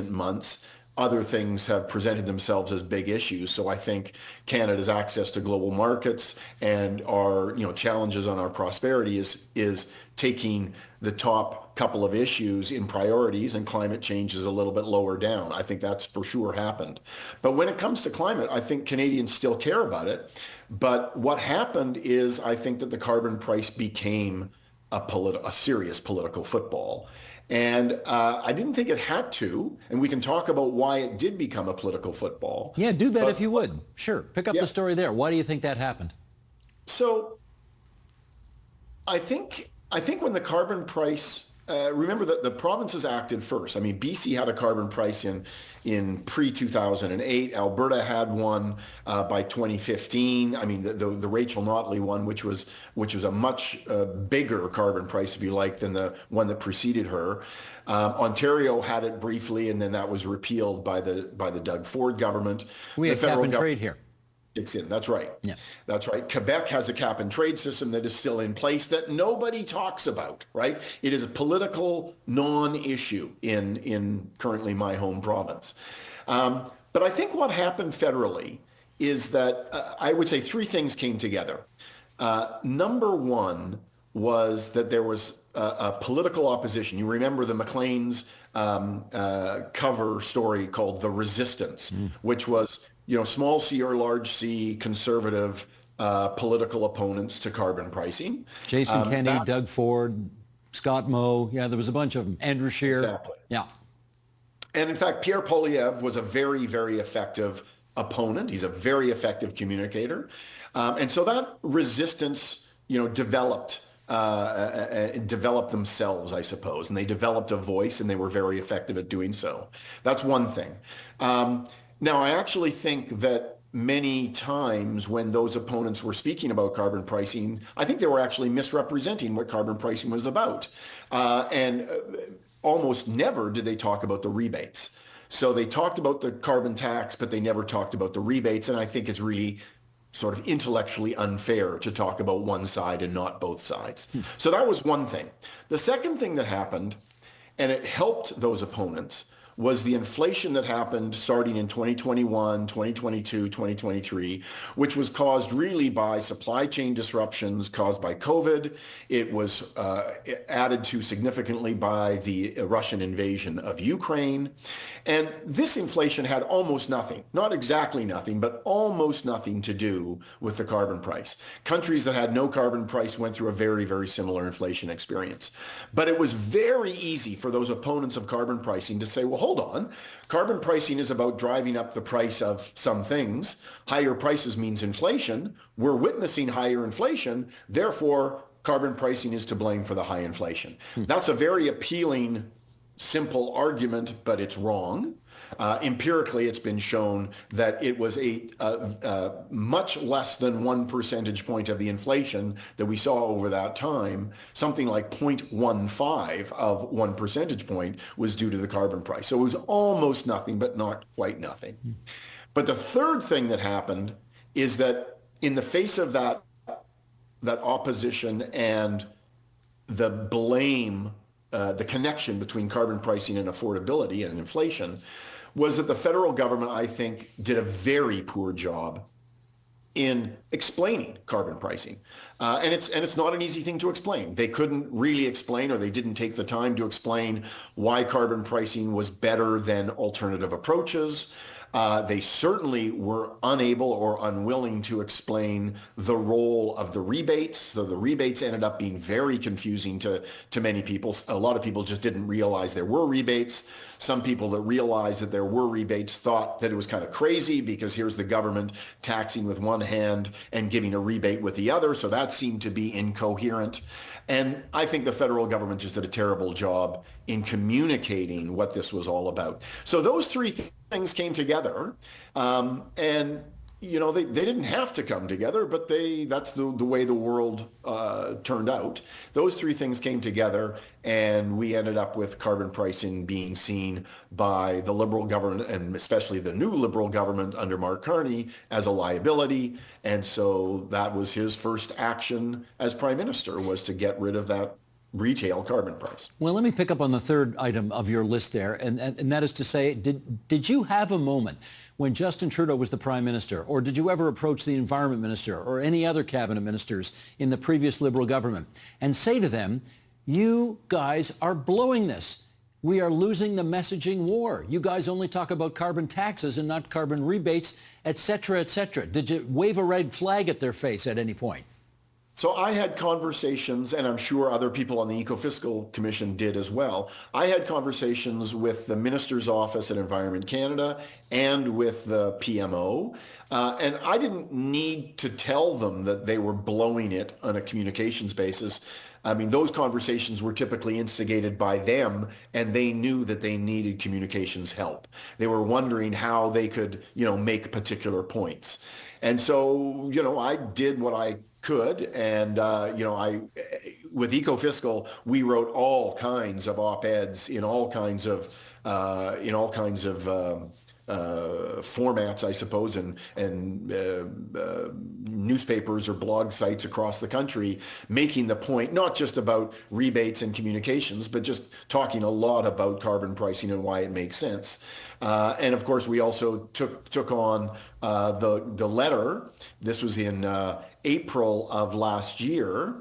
months, other things have presented themselves as big issues. So I think Canada's access to global markets and our challenges on our prosperity is taking the top couple of issues in priorities, and climate change is a little bit lower down. I think that's for sure happened. But when it comes to climate, I think Canadians still care about it. But what happened is I think that the carbon price became a serious political football. And I didn't think it had to, and we can talk about why it did become a political football. Yeah, do that if you would. Sure, pick up the story there. Why do you think that happened? So I think when the carbon price, remember that the provinces acted first. I mean, BC had a carbon price in pre-2008. Alberta had one by 2015. I mean, the Rachel Notley one, which was a much bigger carbon price, if you like, than the one that preceded her. Ontario had it briefly, and then that was repealed by the Doug Ford government. We have cap and trade here. Kicks in. That's right. Yeah. That's right. Quebec has a cap and trade system that is still in place that nobody talks about, right? It is a political non-issue in currently my home province. But I think what happened federally is that I would say three things came together. Number one was that there was a political opposition. You remember the Maclean's cover story called The Resistance, which was small c or large c conservative political opponents to carbon pricing. Jason Kenney, Doug Ford, Scott Moe. Yeah, there was a bunch of them. Andrew Scheer. Exactly. Yeah. And in fact, Pierre Poilievre was a very, very effective opponent. He's a very effective communicator. And so that resistance, developed themselves, I suppose. And they developed a voice, and they were very effective at doing so. That's one thing. Now, I actually think that many times when those opponents were speaking about carbon pricing, I think they were actually misrepresenting what carbon pricing was about. And almost never did they talk about the rebates. So they talked about the carbon tax, but they never talked about the rebates. And I think it's really sort of intellectually unfair to talk about one side and not both sides. So that was one thing. The second thing that happened, and it helped those opponents, was the inflation that happened starting in 2021, 2022, 2023, which was caused really by supply chain disruptions caused by COVID. It was added to significantly by the Russian invasion of Ukraine. And this inflation had almost nothing, not exactly nothing, but almost nothing to do with the carbon price. Countries that had no carbon price went through a very, very similar inflation experience. But it was very easy for those opponents of carbon pricing to say, well, hold on. Carbon pricing is about driving up the price of some things. Higher prices means inflation. We're witnessing higher inflation. Therefore, carbon pricing is to blame for the high inflation. That's a very appealing, simple argument, but it's wrong. Empirically, it's been shown that it was a much less than 1 percentage point of the inflation that we saw over that time. Something like 0.15 of 1 percentage point was due to the carbon price. So it was almost nothing, but not quite nothing. But the third thing that happened is that in the face of that opposition and the blame, the connection between carbon pricing and affordability and inflation, was that the federal government, I think, did a very poor job in explaining carbon pricing. And it's not an easy thing to explain. They couldn't really explain, or they didn't take the time to explain why carbon pricing was better than alternative approaches. They certainly were unable or unwilling to explain the role of the rebates. So the rebates ended up being very confusing to many people. A lot of people just didn't realize there were rebates. Some people that realized that there were rebates thought that it was kind of crazy because here's the government taxing with one hand and giving a rebate with the other. So that seemed to be incoherent. And I think the federal government just did a terrible job in communicating what this was all about. So those three things came together, and they didn't have to come together, but that's the way the world turned out. Those three things came together, and we ended up with carbon pricing being seen by the Liberal government, and especially the new Liberal government under Mark Carney, as a liability. And so that was his first action as Prime Minister, was to get rid of that retail carbon price. Well, let me pick up on the third item of your list there, and that is to say, did you have a moment when Justin Trudeau was the Prime Minister, or did you ever approach the Environment Minister or any other cabinet ministers in the previous Liberal government and say to them, you guys are blowing this. We are losing the messaging war. You guys only talk about carbon taxes and not carbon rebates, et cetera, et cetera. Did you wave a red flag at their face at any point? So I had conversations, and I'm sure other people on the Ecofiscal Commission did as well. I had conversations with the Minister's Office at Environment Canada and with the PMO, and I didn't need to tell them that they were blowing it on a communications basis. I mean, those conversations were typically instigated by them, and they knew that they needed communications help. They were wondering how they could, make particular points. And so, I did what I could, and with Ecofiscal, we wrote all kinds of op-eds in all kinds of formats, I suppose, and newspapers or blog sites across the country, making the point not just about rebates and communications, but just talking a lot about carbon pricing and why it makes sense. And of course, we also took on the letter. This was in April of last year.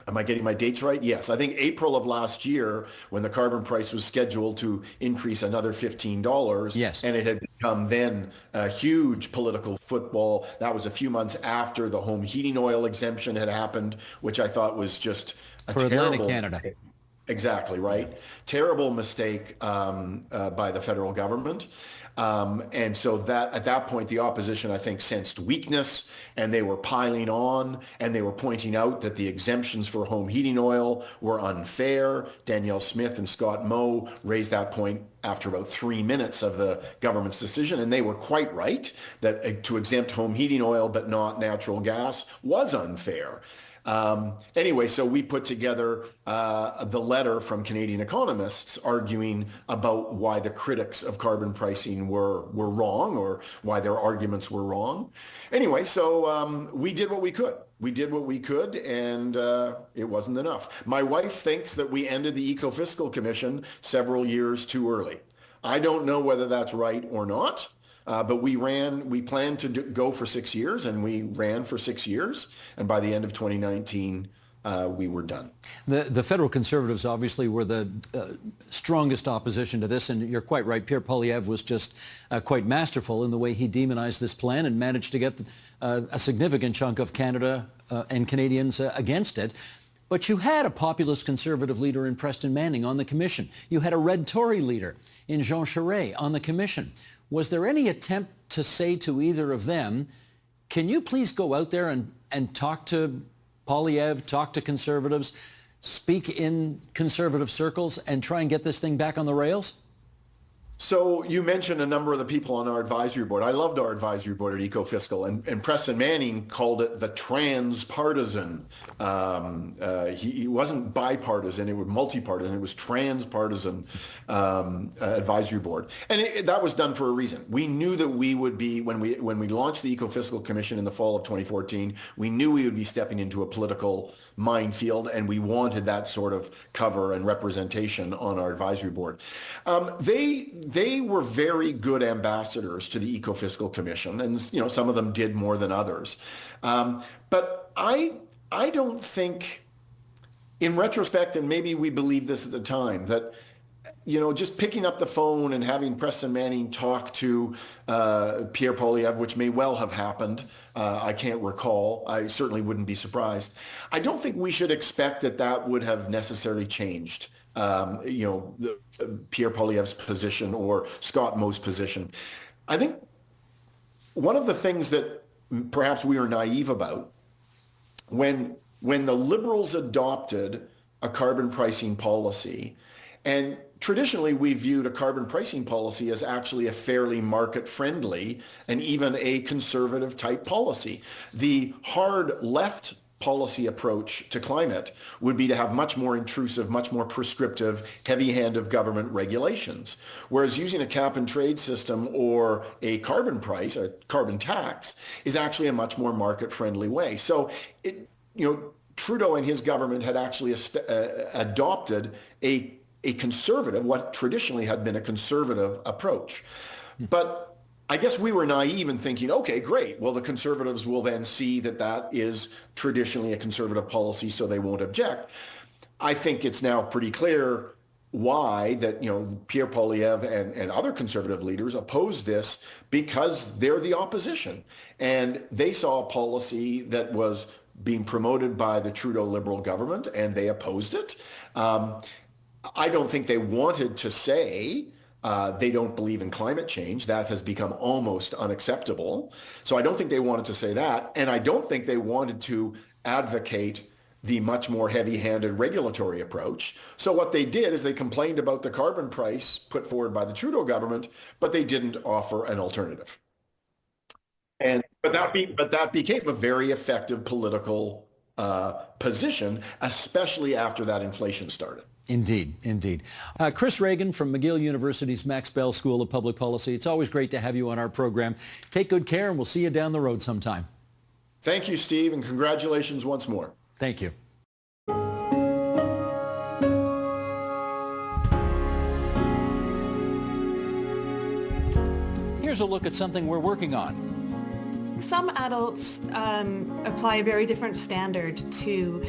Am I getting my dates right? Yes, I think April of last year, when the carbon price was scheduled to increase another $15. Yes. And it had become then a huge political football. That was a few months after the home heating oil exemption had happened, which I thought was just a for terrible Atlantic Canada. Exactly, right. Terrible mistake by the federal government. And so that at that point, the opposition, I think, sensed weakness, and they were piling on, and they were pointing out that the exemptions for home heating oil were unfair. Danielle Smith and Scott Moe raised that point after about 3 minutes of the government's decision, and they were quite right that to exempt home heating oil but not natural gas was unfair. Anyway, so we put together the letter from Canadian economists arguing about why the critics of carbon pricing were wrong, or why their arguments were wrong. Anyway, so we did what we could. We did what we could, and it wasn't enough. My wife thinks that we ended the Ecofiscal Commission several years too early. I don't know whether that's right or not. But we planned to go for 6 years, and we ran for 6 years. And by the end of 2019, we were done. The federal Conservatives obviously were the strongest opposition to this, and you're quite right. Pierre Poilievre was just quite masterful in the way he demonized this plan and managed to get a significant chunk of Canada and Canadians against it. But you had a populist Conservative leader in Preston Manning on the commission. You had a red Tory leader in Jean Charest on the commission. Was there any attempt to say to either of them, can you please go out there and talk to Poilievre, talk to Conservatives, speak in Conservative circles, and try and get this thing back on the rails? So you mentioned a number of the people on our advisory board. I loved our advisory board at Ecofiscal, and Preston Manning called it the transpartisan. He wasn't bipartisan; it was multipartisan. It was transpartisan advisory board, and that was done for a reason. We knew that we would be when we launched the Ecofiscal Commission in the fall of 2014. We knew we would be stepping into a political minefield, and we wanted that sort of cover and representation on our advisory board. They were very good ambassadors to the Ecofiscal Commission, and some of them did more than others. But I don't think, in retrospect, and maybe we believed this at the time, that just picking up the phone and having Preston Manning talk to Pierre Poilievre, which may well have happened. I can't recall. I certainly wouldn't be surprised. I don't think we should expect that would have necessarily changed, Pierre Poilievre's position or Scott Moe's position. I think one of the things that perhaps we are naive about, when the Liberals adopted a carbon pricing policy, and traditionally we viewed a carbon pricing policy as actually a fairly market-friendly and even a conservative type policy. The hard left policy approach to climate would be to have much more intrusive, much more prescriptive, heavy-handed government regulations. Whereas using a cap and trade system or a carbon price, a carbon tax, is actually a much more market-friendly way. So, Trudeau and his government had actually adopted a conservative, what traditionally had been a conservative approach. But I guess we were naive in thinking, okay, great. Well, the Conservatives will then see that is traditionally a conservative policy, so they won't object. I think it's now pretty clear why that, Pierre Poilievre and other Conservative leaders oppose this, because they're the opposition. And they saw a policy that was being promoted by the Trudeau Liberal government, and they opposed it. I don't think they wanted to say they don't believe in climate change. That has become almost unacceptable. So I don't think they wanted to say that. And I don't think they wanted to advocate the much more heavy-handed regulatory approach. So what they did is they complained about the carbon price put forward by the Trudeau government, but they didn't offer an alternative. But that became a very effective political position, especially after that inflation started. Indeed, indeed. Chris Reagan from McGill University's Max Bell School of Public Policy. It's always great to have you on our program. Take good care, and we'll see you down the road sometime. Thank you, Steve, and congratulations once more. Thank you. Here's a look at something we're working on. Some adults apply a very different standard to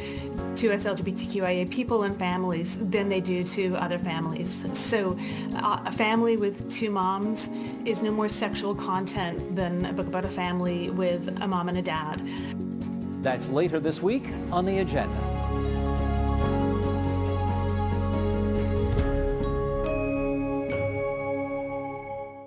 us LGBTQIA people and families than they do to other families. So a family with two moms is no more sexual content than a book about a family with a mom and a dad. That's later this week on The Agenda.